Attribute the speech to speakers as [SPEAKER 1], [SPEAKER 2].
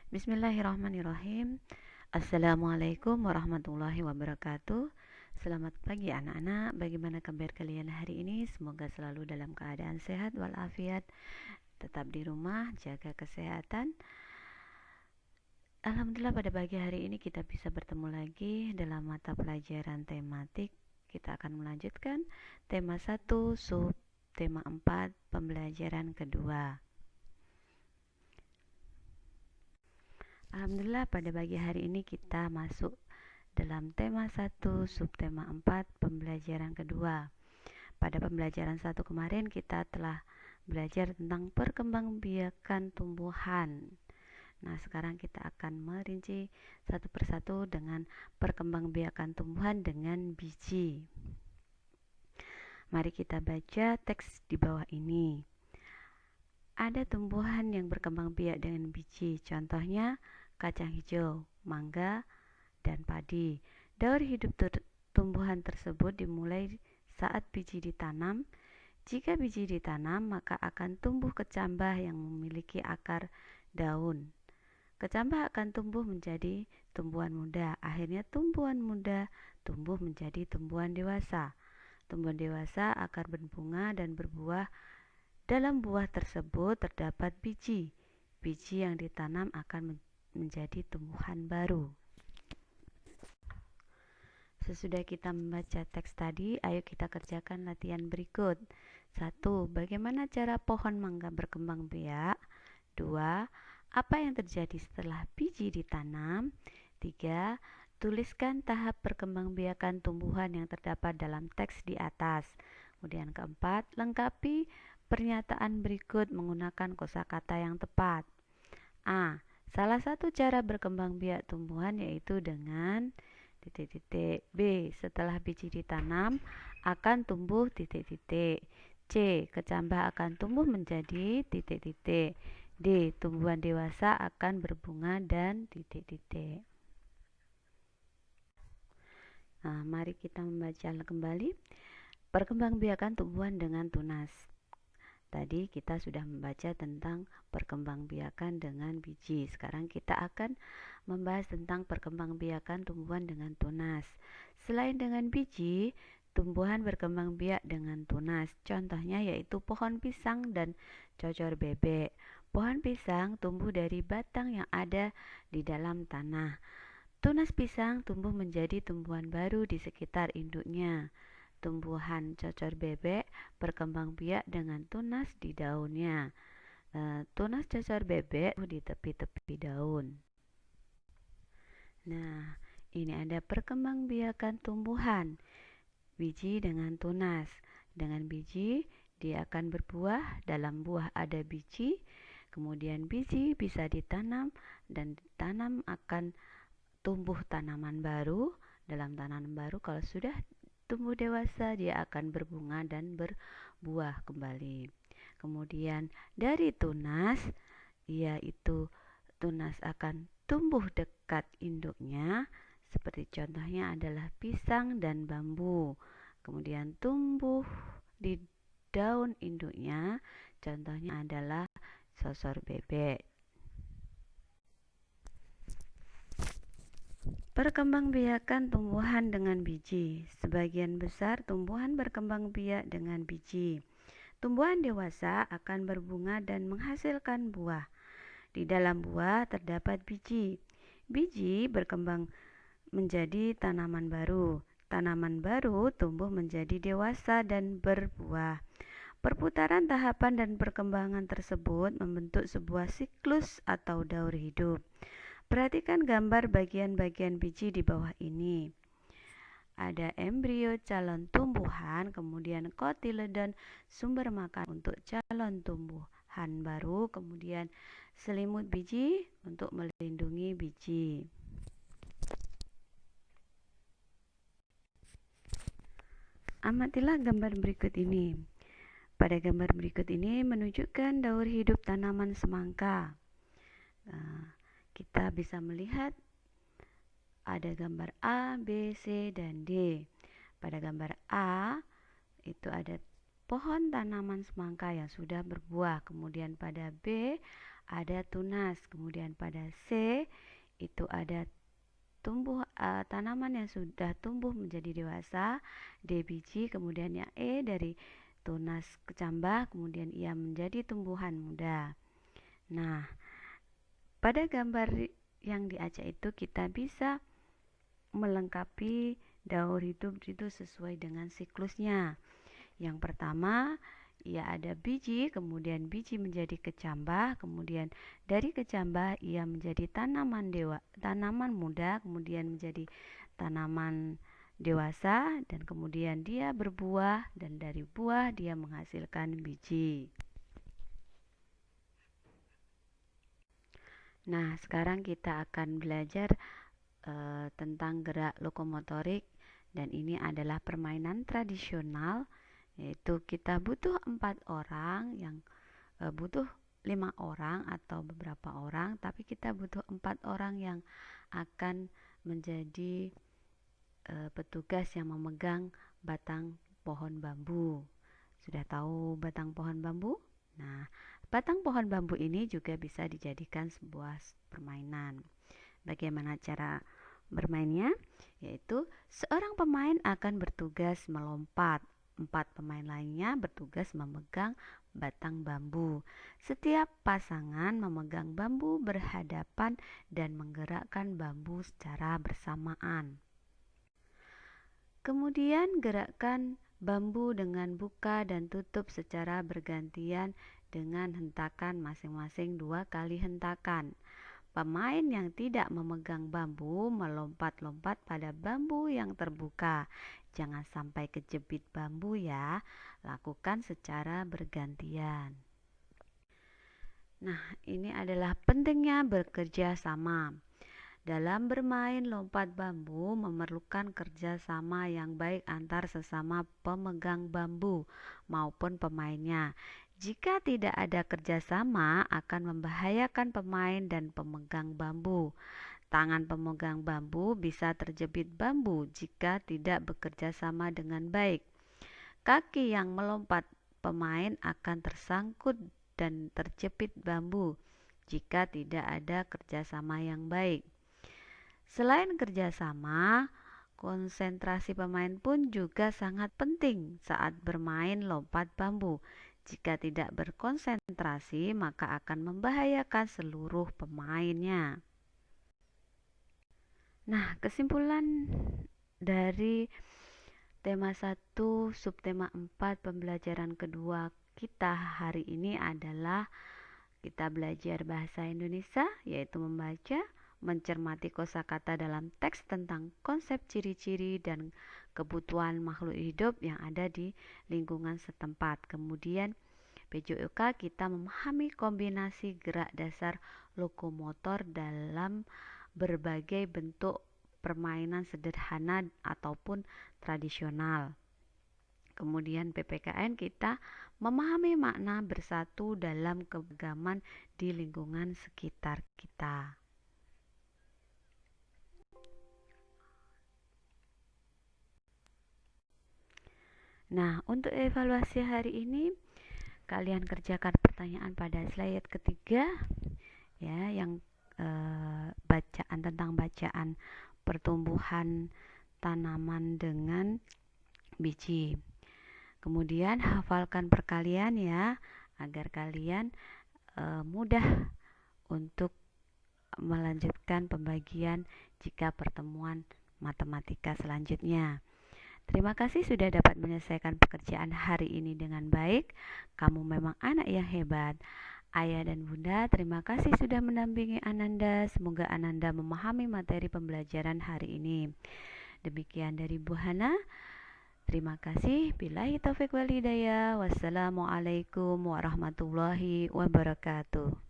[SPEAKER 1] Bismillahirrahmanirrahim. Assalamualaikum warahmatullahi wabarakatuh. Selamat pagi anak-anak. Bagaimana kabar kalian hari ini? Semoga selalu dalam keadaan sehat walafiat. Tetap di rumah, jaga kesehatan. Alhamdulillah pada pagi hari ini kita bisa bertemu lagi dalam mata pelajaran tematik. Kita akan melanjutkan tema 1 sub tema 4 pembelajaran kedua. Alhamdulillah pada pagi hari ini kita masuk dalam tema 1 subtema 4 pembelajaran kedua. Pada pembelajaran 1 kemarin kita telah belajar tentang perkembangbiakan tumbuhan. Nah, sekarang kita akan merinci satu persatu dengan perkembangbiakan tumbuhan dengan biji. Mari kita baca teks di bawah ini. Ada tumbuhan yang berkembang biak dengan biji, contohnya kacang hijau, mangga, dan padi. Daur hidup tumbuhan tersebut dimulai saat biji ditanam. Jika biji ditanam, maka akan tumbuh kecambah yang memiliki akar daun. Kecambah akan tumbuh menjadi tumbuhan muda. Akhirnya tumbuhan muda tumbuh menjadi tumbuhan dewasa. Tumbuhan dewasa akan berbunga dan berbuah. Dalam buah tersebut terdapat biji. Biji yang ditanam akan menjadi tumbuhan baru. Sesudah kita membaca teks tadi, ayo kita kerjakan latihan berikut. 1. Bagaimana cara pohon mangga berkembang biak? 2. Apa yang terjadi setelah biji ditanam? 3. Tuliskan tahap perkembangbiakan tumbuhan yang terdapat dalam teks di atas. Kemudian keempat, lengkapi pernyataan berikut menggunakan kosakata yang tepat. A. Salah satu cara berkembang biak tumbuhan yaitu dengan B. Setelah biji ditanam akan tumbuh C. Kecambah akan tumbuh menjadi D. Tumbuhan dewasa akan berbunga dan Nah, mari kita membaca kembali perkembangbiakan tumbuhan dengan tunas. Tadi kita sudah membaca tentang perkembangbiakan dengan biji. Sekarang kita akan membahas tentang perkembangbiakan tumbuhan dengan tunas. Selain dengan biji, tumbuhan berkembang biak dengan tunas. Contohnya yaitu pohon pisang dan cocor bebek. Pohon pisang tumbuh dari batang yang ada di dalam tanah. Tunas pisang tumbuh menjadi tumbuhan baru di sekitar induknya. Tumbuhan cocor bebek berkembang biak dengan tunas di daunnya. Tunas cocor bebek di tepi-tepi daun. Nah, ini ada perkembangbiakan tumbuhan. Biji dengan tunas. Dengan biji, dia akan berbuah. Dalam buah ada biji. Kemudian biji bisa ditanam dan ditanam akan tumbuh tanaman baru. Dalam tanaman baru kalau sudah tumbuh dewasa dia akan berbunga dan berbuah kembali. Kemudian dari tunas, yaitu tunas akan tumbuh dekat induknya, seperti contohnya adalah pisang dan bambu. Kemudian tumbuh di daun induknya, contohnya adalah cocor bebek. Perkembangbiakan tumbuhan dengan biji. Sebagian besar tumbuhan berkembang biak dengan biji. Tumbuhan dewasa akan berbunga dan menghasilkan buah. Di dalam buah terdapat biji. Biji berkembang menjadi tanaman baru. Tanaman baru tumbuh menjadi dewasa dan berbuah. Perputaran tahapan dan perkembangan tersebut membentuk sebuah siklus atau daur hidup. Perhatikan gambar bagian-bagian biji di bawah ini. Ada embrio calon tumbuhan, kemudian kotiledon sumber makan untuk calon tumbuhan baru, kemudian selimut biji untuk melindungi biji. Amatilah gambar berikut ini. Pada gambar berikut ini menunjukkan daur hidup tanaman semangka. Kita bisa melihat ada gambar A, B, C, dan D. Pada gambar A itu ada pohon tanaman semangka yang sudah berbuah. Kemudian pada B ada tunas. Kemudian pada C itu ada tanaman yang sudah tumbuh menjadi dewasa, D biji, kemudian yang E dari tunas kecambah, kemudian ia menjadi tumbuhan muda. Nah, pada gambar yang di Aceh itu kita bisa melengkapi daur hidup itu sesuai dengan siklusnya. Yang pertama, ia ada biji, kemudian biji menjadi kecambah, kemudian dari kecambah ia menjadi tanaman muda, kemudian menjadi tanaman dewasa, dan kemudian dia berbuah, dan dari buah dia menghasilkan biji. Nah, sekarang kita akan belajar tentang gerak lokomotorik, dan ini adalah permainan tradisional, yaitu kita butuh 4 orang yang butuh 5 orang atau beberapa orang, tapi kita butuh 4 orang yang akan menjadi petugas yang memegang batang pohon bambu. Sudah tahu batang pohon bambu? Nah, batang pohon bambu ini juga bisa dijadikan sebuah permainan. Bagaimana cara bermainnya? Yaitu seorang pemain akan bertugas melompat, 4 pemain lainnya bertugas memegang batang bambu. Setiap pasangan memegang bambu berhadapan dan menggerakkan bambu secara bersamaan. Kemudian gerakkan bambu dengan buka dan tutup secara bergantian dengan hentakan masing-masing 2 kali hentakan. Pemain yang tidak memegang bambu melompat-lompat pada bambu yang terbuka. Jangan sampai kejepit bambu ya. Lakukan secara bergantian. Nah, ini adalah pentingnya bekerja sama. Dalam bermain lompat bambu memerlukan kerjasama yang baik antar sesama pemegang bambu maupun pemainnya. Jika tidak ada kerjasama akan membahayakan pemain dan pemegang bambu. Tangan pemegang bambu bisa terjepit bambu jika tidak bekerja sama dengan baik. Kaki yang melompat pemain akan tersangkut dan terjepit bambu jika tidak ada kerjasama yang baik. Selain kerjasama, konsentrasi pemain pun juga sangat penting saat bermain lompat bambu. Jika tidak berkonsentrasi, maka akan membahayakan seluruh pemainnya. Nah, kesimpulan dari tema 1 subtema 4 pembelajaran kedua kita hari ini adalah kita belajar bahasa Indonesia, yaitu membaca, mencermati kosakata dalam teks tentang konsep ciri-ciri dan kebutuhan makhluk hidup yang ada di lingkungan setempat. Kemudian PJOK kita memahami kombinasi gerak dasar lokomotor dalam berbagai bentuk permainan sederhana ataupun tradisional. Kemudian PPKN kita memahami makna bersatu dalam keberagaman di lingkungan sekitar kita. Nah, untuk evaluasi hari ini kalian kerjakan pertanyaan pada slide ketiga ya, yang bacaan tentang bacaan pertumbuhan tanaman dengan biji. Kemudian hafalkan perkalian ya, agar kalian mudah untuk melanjutkan pembagian jika pertemuan matematika selanjutnya. Terima kasih sudah dapat menyelesaikan pekerjaan hari ini dengan baik. Kamu memang anak yang hebat. Ayah dan Bunda, terima kasih sudah mendampingi Ananda. Semoga Ananda memahami materi pembelajaran hari ini. Demikian dari Bu Hana. Terima kasih. Billahi taufiq wal hidayah. Wassalamualaikum warahmatullahi wabarakatuh.